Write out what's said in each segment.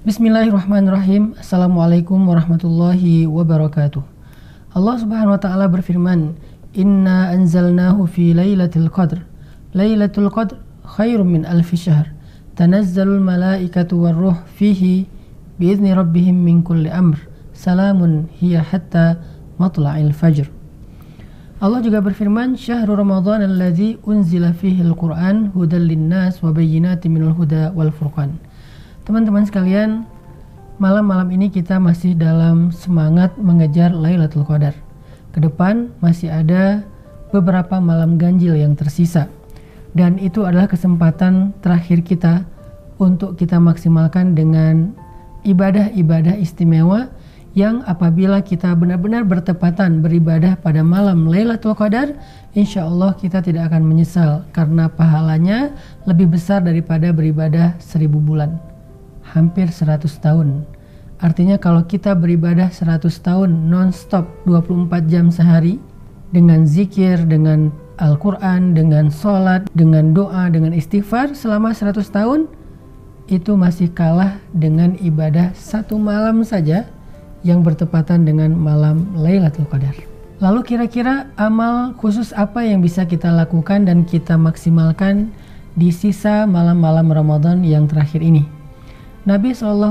Bismillahirrahmanirrahim. Assalamualaikum warahmatullahi wabarakatuh. Allah Subhanahu wa taala berfirman, "Inna anzalnahu fi lailatul qadr. Lailatul qadr khairum min alfi syahr. Tanazzalul malaikatu warruh fihi biizni rabbihim min kulli amr. Salamun hiya hatta matla'il fajr." Allah juga berfirman, "Syahrul Ramadan alladzi unzila fihi al-Qur'an hudal linnas wa bayyinatin minal huda wal furqan." Teman-teman sekalian, malam-malam ini kita masih dalam semangat mengejar Lailatul Qadar. Kedepan masih ada beberapa malam ganjil yang tersisa. Dan itu adalah kesempatan terakhir kita untuk kita maksimalkan dengan ibadah-ibadah istimewa yang apabila kita benar-benar bertepatan beribadah pada malam Lailatul Qadar, insya Allah kita tidak akan menyesal karena pahalanya lebih besar daripada beribadah 1000 bulan. Hampir 100 tahun. Artinya kalau kita beribadah 100 tahun non-stop 24 jam sehari dengan zikir, dengan Al-Quran, dengan sholat, dengan doa, dengan istighfar selama 100 tahun, itu masih kalah dengan ibadah satu malam saja yang bertepatan dengan malam Lailatul Qadar. Lalu kira-kira amal khusus apa yang bisa kita lakukan dan kita maksimalkan di sisa malam-malam Ramadan yang terakhir ini? Nabi SAW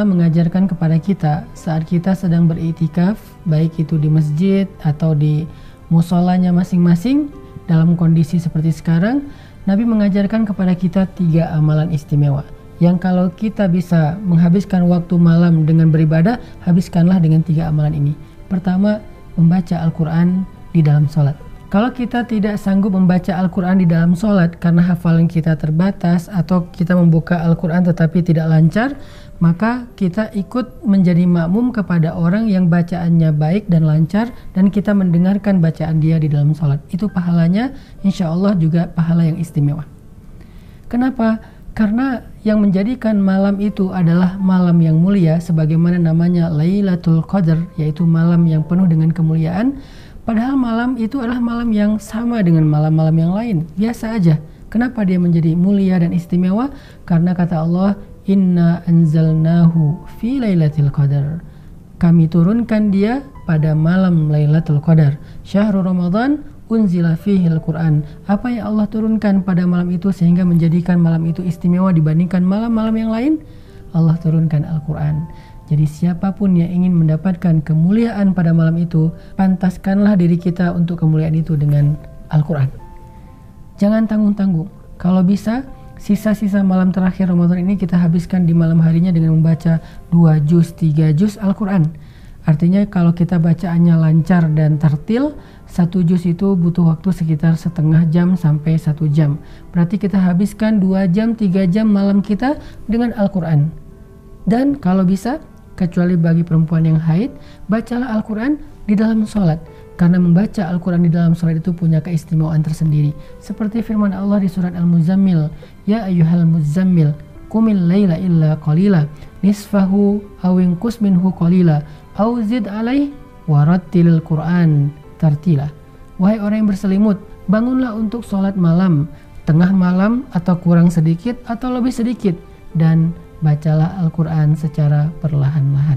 mengajarkan kepada kita saat kita sedang beriktikaf, baik itu di masjid atau di musolanya masing-masing, dalam kondisi seperti sekarang, Nabi mengajarkan kepada kita 3 amalan istimewa. Yang kalau kita bisa menghabiskan waktu malam dengan beribadah, habiskanlah dengan 3 amalan ini. Pertama, membaca Al-Quran di dalam sholat. Kalau kita tidak sanggup membaca Al-Quran di dalam sholat karena hafalan kita terbatas atau kita membuka Al-Quran tetapi tidak lancar, maka kita ikut menjadi makmum kepada orang yang bacaannya baik dan lancar dan kita mendengarkan bacaan dia di dalam sholat. Itu pahalanya insya Allah juga pahala yang istimewa. Kenapa? Karena yang menjadikan malam itu adalah malam yang mulia sebagaimana namanya Lailatul Qadar, yaitu malam yang penuh dengan kemuliaan. Padahal malam itu adalah malam yang sama dengan malam-malam yang lain, biasa aja. Kenapa dia menjadi mulia dan istimewa? Karena kata Allah, "Inna anzalnahu fi lailatul qadar." Kami turunkan dia pada malam Lailatul Qadar. Syahrul Ramadan unzila fihi al-Quran. Apa yang Allah turunkan pada malam itu sehingga menjadikan malam itu istimewa dibandingkan malam-malam yang lain? Allah turunkan Al-Quran. Jadi siapapun yang ingin mendapatkan kemuliaan pada malam itu, pantaskanlah diri kita untuk kemuliaan itu dengan Al-Quran. Jangan tanggung-tanggung. Kalau bisa, sisa-sisa malam terakhir Ramadan ini kita habiskan di malam harinya dengan membaca 2 juz, 3 juz Al-Quran. Artinya kalau kita bacaannya lancar dan tertil, 1 juz itu butuh waktu sekitar setengah jam sampai 1 jam. Berarti kita habiskan 2 jam, 3 jam malam kita dengan Al-Quran. Dan kalau bisa, kecuali bagi perempuan yang haid, bacalah Al-Quran di dalam sholat. Karena membaca Al-Quran di dalam sholat itu punya keistimewaan tersendiri. Seperti firman Allah di surat Al-Muzammil, "Ya ayyuhal muzammil, qumil laila illa qalila, nisfahu awin qus minhu qalila, au zid alaih warattilil Qur'an tartila." Wahai orang yang berselimut, bangunlah untuk sholat malam, tengah malam atau kurang sedikit atau lebih sedikit, dan bacalah Al-Quran secara perlahan-lahan.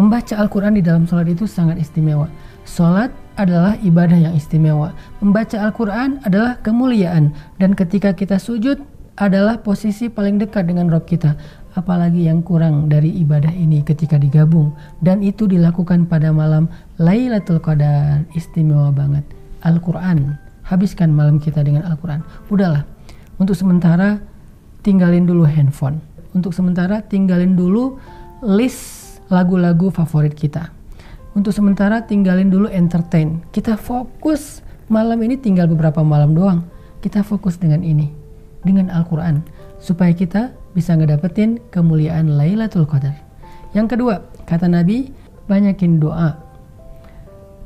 Membaca Al-Quran di dalam sholat itu sangat istimewa. Sholat adalah ibadah yang istimewa. Membaca Al-Quran adalah kemuliaan. Dan ketika kita sujud adalah posisi paling dekat dengan Rabb kita. Apalagi yang kurang dari ibadah ini ketika digabung. Dan itu dilakukan pada malam Lailatul Qadar. Istimewa banget. Al-Quran. Habiskan malam kita dengan Al-Quran. Udahlah. Untuk sementara tinggalin dulu handphone. Untuk sementara tinggalin dulu list lagu-lagu favorit kita. Untuk sementara tinggalin dulu entertain. Kita fokus malam ini, tinggal beberapa malam doang. Kita fokus dengan ini, dengan Al-Quran, supaya kita bisa ngedapetin kemuliaan Lailatul Qadar. Yang kedua, kata Nabi, banyakin doa.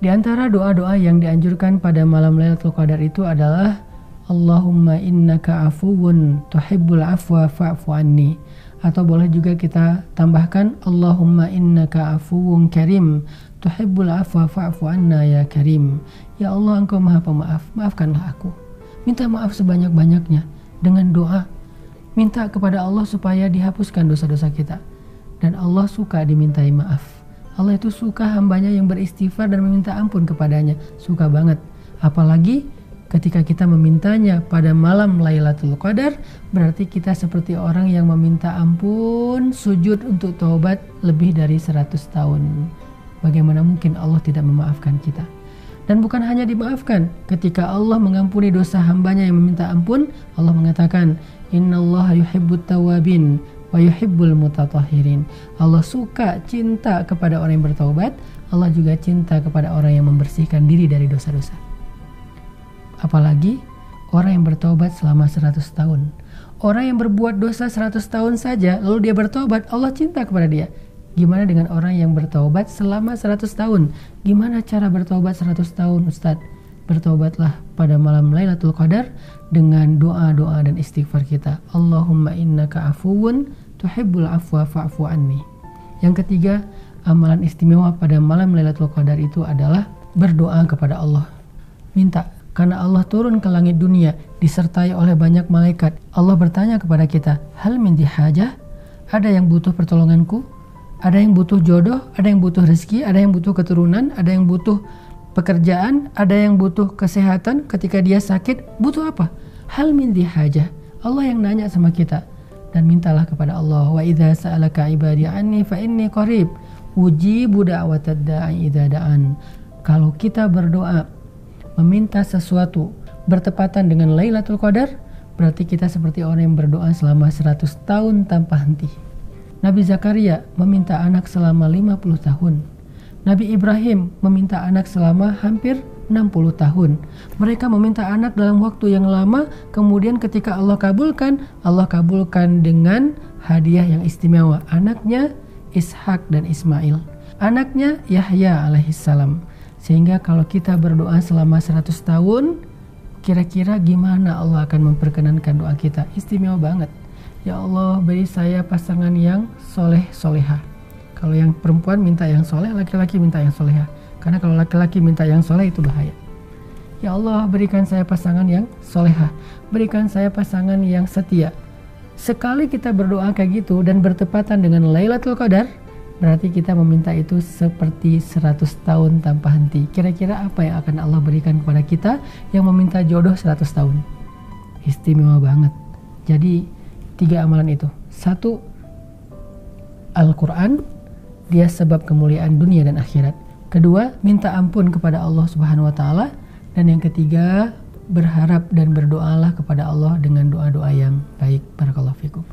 Di antara doa-doa yang dianjurkan pada malam Lailatul Qadar itu adalah Allahumma innaka afuwun tuhibbul afwa fa'fu anni. Atau boleh juga kita tambahkan Allahumma innaka afuwun karim tuhibbul afwa fa'fu anna ya karim. Ya Allah, engkau maha pemaaf, maafkanlah aku. Minta maaf sebanyak-banyaknya dengan doa. Minta kepada Allah supaya dihapuskan dosa-dosa kita. Dan Allah suka dimintai maaf. Allah itu suka hambanya yang beristighfar dan meminta ampun kepadanya. Suka banget. Apalagi ketika kita memintanya pada malam Lailatul Qadar, berarti kita seperti orang yang meminta ampun, sujud untuk taubat lebih dari 100 tahun. Bagaimana mungkin Allah tidak memaafkan kita? Dan bukan hanya dimaafkan, ketika Allah mengampuni dosa hambanya yang meminta ampun, Allah mengatakan, Innallaha yuhibbut tawabin wa yuhibbul mutatahhirin. Allah suka, cinta kepada orang yang bertaubat. Allah juga cinta kepada orang yang membersihkan diri dari dosa-dosa. Apalagi orang yang bertaubat selama 100 tahun. Orang yang berbuat dosa 100 tahun saja, lalu dia bertaubat, Allah cinta kepada dia. Gimana dengan orang yang bertaubat selama 100 tahun? Gimana cara bertaubat 100 tahun, Ustadz? Bertaubatlah pada malam Lailatul Qadar dengan doa-doa dan istighfar kita. Allahumma innaka afuwun tuhibbul afwa fa'fu anni. Yang ketiga, amalan istimewa pada malam Lailatul Qadar itu adalah berdoa kepada Allah. Minta, karena Allah turun ke langit dunia disertai oleh banyak malaikat. Allah bertanya kepada kita, hal min dihajah? Ada yang butuh pertolonganku? Ada yang butuh jodoh, ada yang butuh rezeki, ada yang butuh keturunan, ada yang butuh pekerjaan, ada yang butuh kesehatan. Ketika dia sakit, butuh apa? Hal min dihajah. Allah yang nanya sama kita. Dan mintalah kepada Allah. Wa idza sa'alaka ibadi anni fa inni qarib ujibu da'watad da'i idza da'an. Kalau kita berdoa meminta sesuatu bertepatan dengan Lailatul Qadar, berarti kita seperti orang yang berdoa selama 100 tahun tanpa henti. Nabi Zakaria meminta anak selama 50 tahun. Nabi Ibrahim meminta anak selama hampir 60 tahun. Mereka meminta anak dalam waktu yang lama, kemudian ketika Allah kabulkan dengan hadiah yang istimewa. Anaknya Ishak dan Ismail. Anaknya Yahya alaihissalam. Sehingga kalau kita berdoa selama 100 tahun, kira-kira gimana Allah akan memperkenankan doa kita? Istimewa banget. Ya Allah, beri saya pasangan yang soleh-soleha. Kalau yang perempuan minta yang soleh, laki-laki minta yang soleha. Karena kalau laki-laki minta yang soleh itu bahaya. Ya Allah, berikan saya pasangan yang soleha. Berikan saya pasangan yang setia. Sekali kita berdoa kayak gitu dan bertepatan dengan Lailatul Qadar, berarti kita meminta itu seperti 100 tahun tanpa henti. Kira-kira apa yang akan Allah berikan kepada kita yang meminta jodoh 100 tahun? Istimewa banget. Jadi 3 amalan itu. 1, Al-Quran, dia sebab kemuliaan dunia dan akhirat. 2, minta ampun kepada Allah Subhanahu wa Ta'ala. Dan yang ketiga, berharap dan berdoalah kepada Allah dengan doa-doa yang baik. Barakallahu fikum.